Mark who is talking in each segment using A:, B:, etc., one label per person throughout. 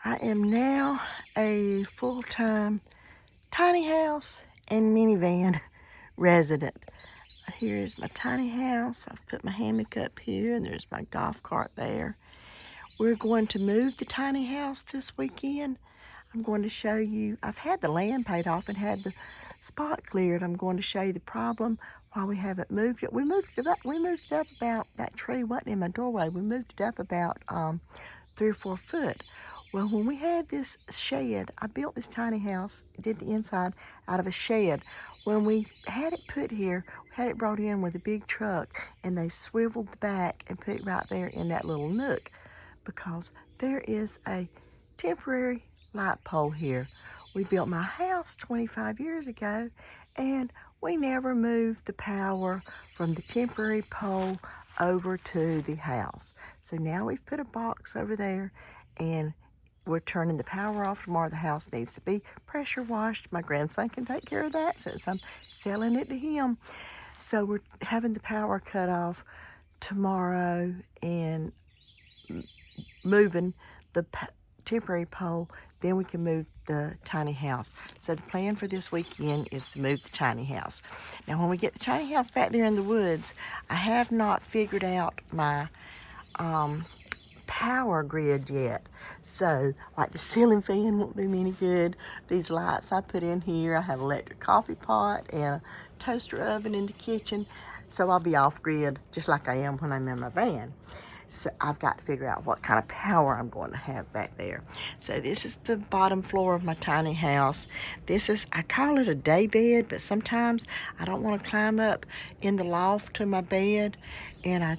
A: I am now a full-time tiny house and minivan resident. Here is my tiny house. I've put my hammock up here, and there's my golf cart there. We're going to move the tiny house this weekend. I'm going to show you, I've had the land paid off and had the spot cleared. I'm going to show you the problem why we haven't moved it. We moved it up about, that tree wasn't in my doorway. We moved it up about 3 or 4 foot. Well, when we had this shed, I built this tiny house, did the inside out of a shed. When we had it put here, we had it brought in with a big truck, and they swiveled the back and put it right there in that little nook, because there is a temporary light pole here. We built my house 25 years ago, and we never moved the power from the temporary pole over to the house. So now we've put a box over there, and we're turning the power off tomorrow. The house needs to be pressure washed. My grandson can take care of that since I'm selling it to him. So we're having the power cut off tomorrow and moving the temporary pole. Then we can move the tiny house. So the plan for this weekend is to move the tiny house. Now when we get the tiny house back there in the woods, I have not figured out my power grid yet. So like the ceiling fan won't do me any good. These lights I put in here, I have an electric coffee pot and a toaster oven in the kitchen. So I'll be off grid just like I am when I'm in my van. So I've got to figure out what kind of power I'm going to have back there. So this is the bottom floor of my tiny house. This is, I call it a day bed, but sometimes I don't want to climb up in the loft to my bed, and I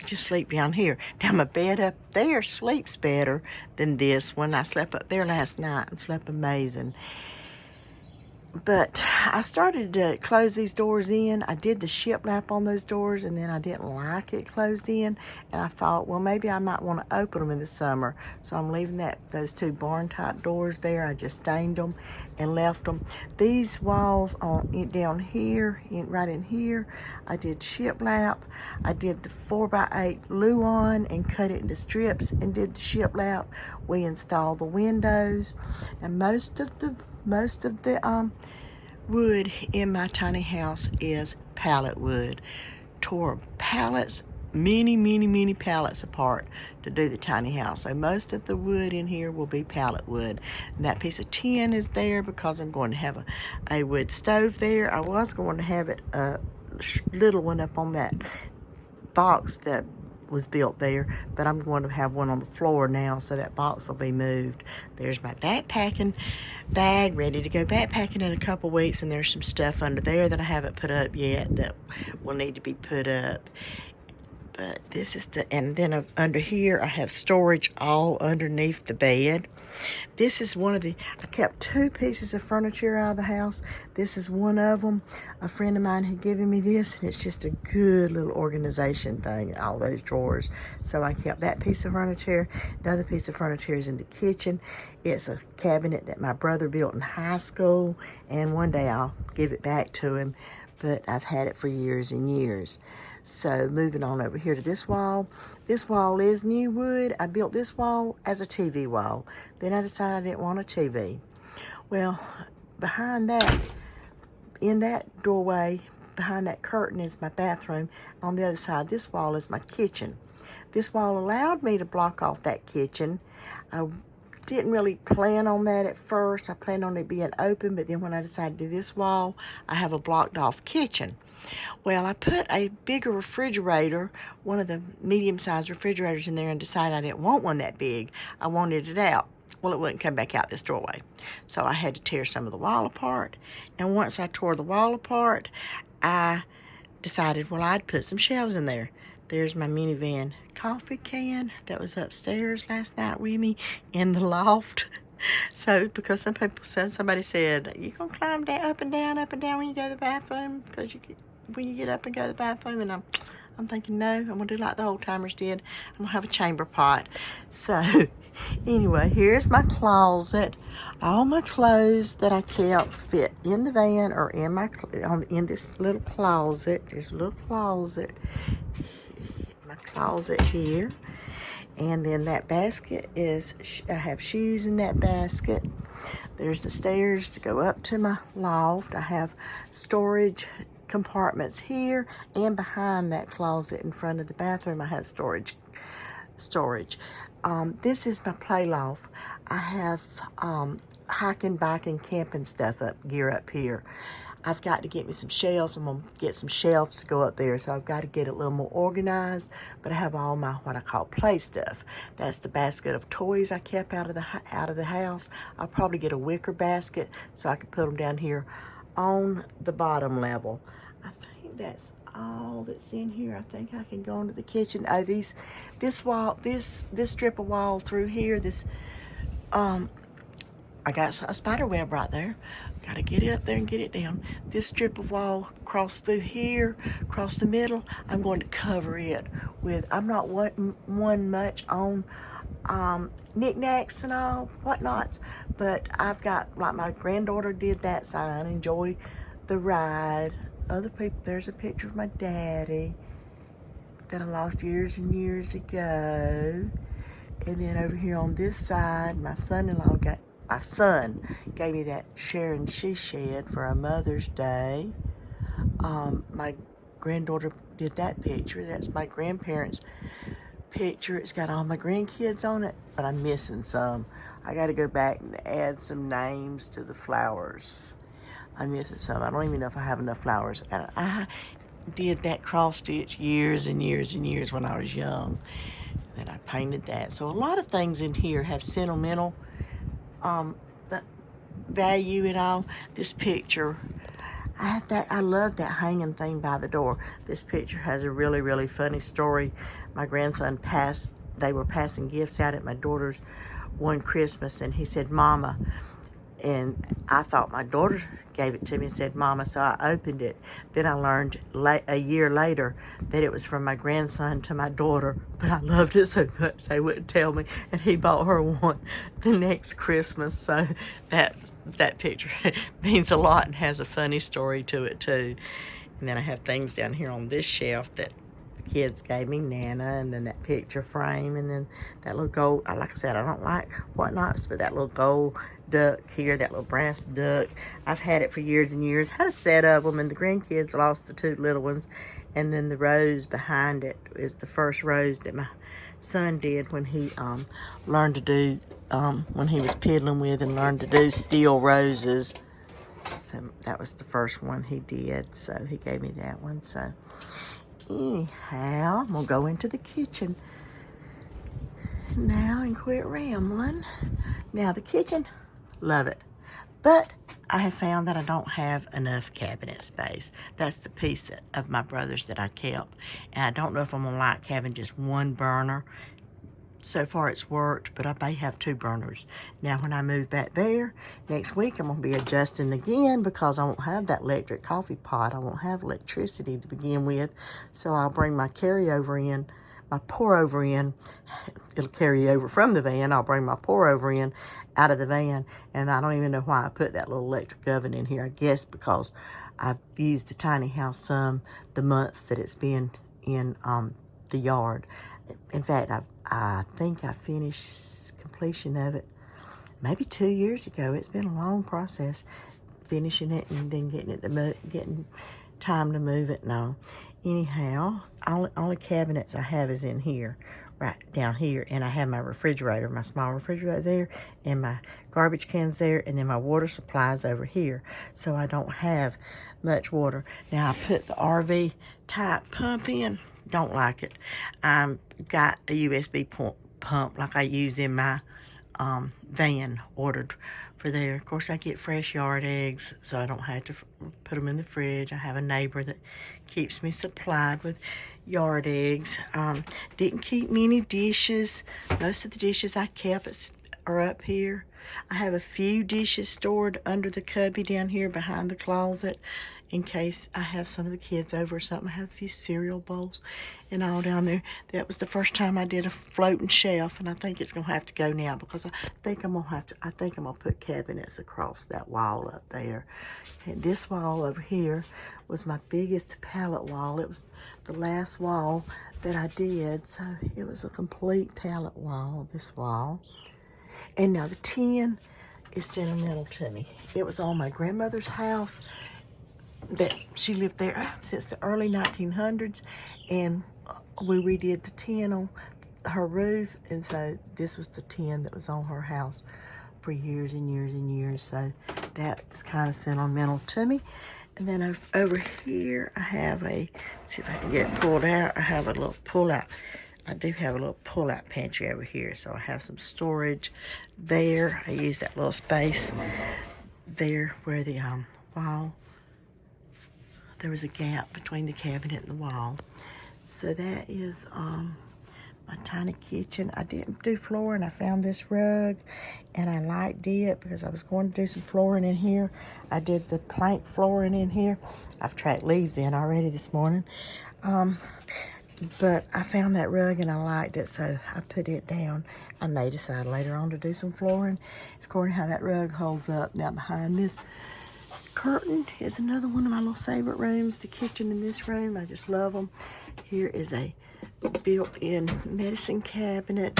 A: just sleep down here. Now my bed up there sleeps better than this one. I slept up there last night and slept amazing. But I started to close these doors in. I did the shiplap on those doors, and then I didn't like it closed in. And I thought, well, maybe I might want to open them in the summer. So I'm leaving those 2 barn type doors there. I just stained them and left them. These walls down here, right in here, I did shiplap. I did the 4x8 luan and cut it into strips and did the shiplap. We installed the windows, and most of the wood in my tiny house is pallet wood. Tore pallets, many pallets apart to do the tiny house. So most of the wood in here will be pallet wood. And that piece of tin is there because I'm going to have a wood stove there. I was going to have it a little one up on that box that was built there, but I'm going to have one on the floor now, so that box will be moved. There's my backpacking bag, ready to go backpacking in a couple weeks, and there's some stuff under there that I haven't put up yet that will need to be put up. But this is and then under here I have storage all underneath the bed. This is one of I kept 2 pieces of furniture out of the house. This is one of them. A friend of mine had given me this, and it's just a good little organization thing, all those drawers. So I kept that piece of furniture. The other piece of furniture is in the kitchen. It's a cabinet that my brother built in high school, and one day I'll give it back to him, but I've had it for years and years. So moving on over here to this wall. This wall is new wood. I built this wall as a TV wall. Then I decided I didn't want a TV. Well, behind that, in that doorway, behind that curtain is my bathroom. On the other side, this wall is my kitchen. This wall allowed me to block off that kitchen. I didn't really plan on that at first. I planned on it being open, but then when I decided to do this wall, I have a blocked off kitchen. Well, I put a bigger refrigerator, one of the medium-sized refrigerators in there, and decided I didn't want one that big. I wanted it out. Well, it wouldn't come back out this doorway. So I had to tear some of the wall apart. And once I tore the wall apart, I decided, well, I'd put some shelves in there. There's my minivan coffee can that was upstairs last night with me in the loft. So, because somebody said, you gonna climb down, up and down when you go to the bathroom? Because when you get up and go to the bathroom, and I'm thinking, no, I'm gonna do like the old timers did. I'm gonna have a chamber pot. So, anyway, here's my closet. All my clothes that I kept fit in the van or in this little closet. There's a little closet. My closet here. And then that basket is, I have shoes in that basket. There's the stairs to go up to my loft. I have storage compartments here, and behind that closet in front of the bathroom I have storage. This is my play loft. I have hiking, biking, camping stuff gear up here. I've got to get me some shelves. I'm gonna get some shelves to go up there, so I've got to get it a little more organized. But I have all my what I call play stuff. That's the basket of toys I kept out of the house. I'll probably get a wicker basket so I can put them down here on the bottom level. I think that's all that's in here. I think I can go into the kitchen. Oh, this strip of wall through here. I got a spider web right there. Got to get it up there and get it down. This strip of wall across through here, across the middle, I'm going to cover it with, I'm not one much on knickknacks and all, whatnots, but I've got, like my granddaughter did that sign, enjoy the ride. Other people, there's a picture of my daddy that I lost years and years ago. And then over here on this side, my son gave me that Sharon She Shed for a Mother's Day. My granddaughter did that picture. That's my grandparents' picture. It's got all my grandkids on it, but I'm missing some. I got to go back and add some names to the flowers. I'm missing some. I don't even know if I have enough flowers. And I did that cross stitch years and years and years when I was young. And I painted that. So a lot of things in here have sentimental value and all. This picture, I love that hanging thing by the door. This picture has a really, really funny story. My grandson they were passing gifts out at my daughter's one Christmas, and he said, "Mama," and I thought my daughter gave it to me and said, "Mama," so I opened it. Then I learned a year later that it was from my grandson to my daughter, but I loved it so much they wouldn't tell me, and he bought her one the next Christmas. So that picture means a lot and has a funny story to it too. And then I have things down here on this shelf that kids gave me, Nana, and then that picture frame, and then that little gold, like I said, I don't like whatnots, but that little gold duck here, that little brass duck, I've had it for years and years. Had a set of them, and the grandkids lost the two little ones. And then the rose behind it is the first rose that my son did when he learned to do, when he was piddling with and learned to do steel roses. So that was the first one he did, so he gave me that one. So anyhow, I'm gonna go into the kitchen now and quit rambling. Now the kitchen, love it, but I have found that I don't have enough cabinet space. That's the piece of my brother's that I kept, and I don't know if I'm gonna like having just one burner. So far it's worked, but I may have two burners. Now when I move back there, next week I'm gonna be adjusting again because I won't have that electric coffee pot. I won't have electricity to begin with. So I'll bring my pour over in. It'll carry over from the van. I'll bring my pour over in out of the van. And I don't even know why I put that little electric oven in here. I guess because I've used the tiny house some the months that it's been in the yard. In fact, I think I finished completion of it maybe 2 years ago. It's been a long process finishing it and then getting time to move it now. Anyhow, only cabinets I have is in here, right down here, and I have my refrigerator, my small refrigerator there, and my garbage cans there, and then my water supplies over here. So I don't have much water. Now I put the RV type pump in. Don't like it. Got a USB pump like I use in my van, ordered for there. Of course, I get fresh yard eggs, so I don't have to put them in the fridge. I have a neighbor that keeps me supplied with yard eggs. Didn't keep many dishes. Most of the dishes I kept are up here. I have a few dishes stored under the cubby down here behind the closet in case I have some of the kids over or something. I have a few cereal bowls and all down there. That was the first time I did a floating shelf, and I think it's gonna have to go now because I think I'm gonna put cabinets across that wall up there. And this wall over here was my biggest pallet wall. It was the last wall that I did, so it was a complete pallet wall, this wall. And now the tin is sentimental to me. It was on my grandmother's house that she lived there since the early 1900s, and we redid the tin on her roof, and so this was the tin that was on her house for years and years and years, so that is kind of sentimental to me. And then over here I have let's see if I can get it pulled out. I have a little pull-out. I do have a little pull-out pantry over here, so I have some storage there. I use that little space there where the wall, there was a gap between the cabinet and the wall. So that is my tiny kitchen. I didn't do flooring. I found this rug and I liked it because I was going to do some flooring in here. I did the plank flooring in here. I've tracked leaves in already this morning. But I found that rug and I liked it, so I put it down. I may decide later on to do some flooring. It's according to how that rug holds up. Now behind this curtain is another one of my little favorite rooms, the kitchen in this room. I just love them. Here is a built-in medicine cabinet.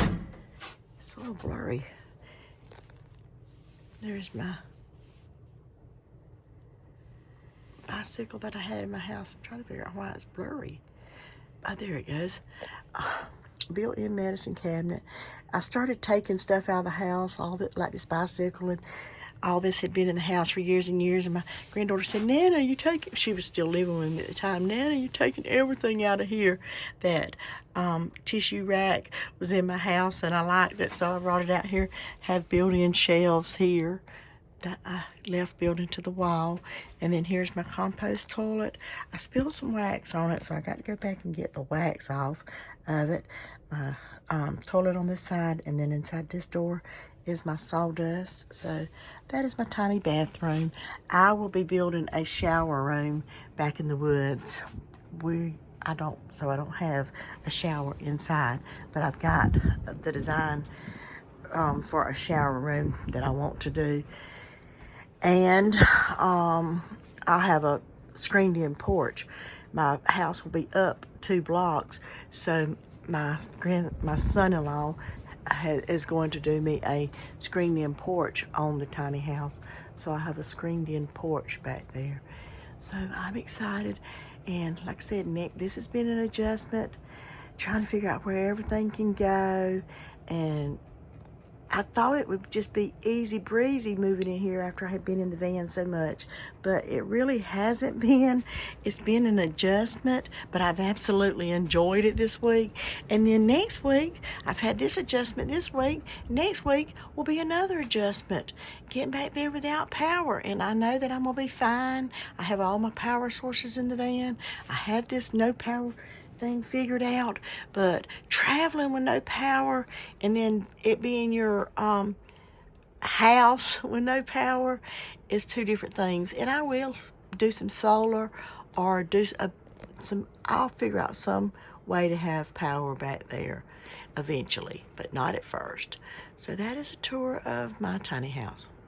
A: It's a little blurry. There's my bicycle that I had in my house. I'm trying to figure out why it's blurry. Oh, there it goes. Built-in medicine cabinet. I started taking stuff out of the house, all that, like this bicycle, and all this had been in the house for years and years. And my granddaughter said, "Nana, you taking?" She was still living with me at the time. "Nana, you taking everything out of here." That tissue rack was in my house, and I liked it, so I brought it out here. Have built-in shelves here that I left built into the wall. And then here's my compost toilet. I spilled some wax on it, so I got to go back and get the wax off of it. My toilet on this side, and then inside this door is my sawdust. So that is my tiny bathroom. I will be building a shower room back in the woods. I don't have a shower inside, but I've got the design for a shower room that I want to do. And I'll have a screened-in porch. My house will be up 2 blocks, so my son-in-law is going to do me a screened-in porch on the tiny house. So I have a screened-in porch back there. So I'm excited. And like I said, Nick, this has been an adjustment, trying to figure out where everything can go. And I thought it would just be easy breezy moving in here after I had been in the van so much, but it really hasn't been. It's been an adjustment, but I've absolutely enjoyed it this week. And then next week, I've had this adjustment this week. Next week will be another adjustment, getting back there without power. And I know that I'm gonna be fine. I have all my power sources in the van. I have this no power thing figured out, but traveling with no power and then it being your house with no power is 2 different things. And I will do some solar or do I'll figure out some way to have power back there eventually, but not at first. So that is a tour of my tiny house.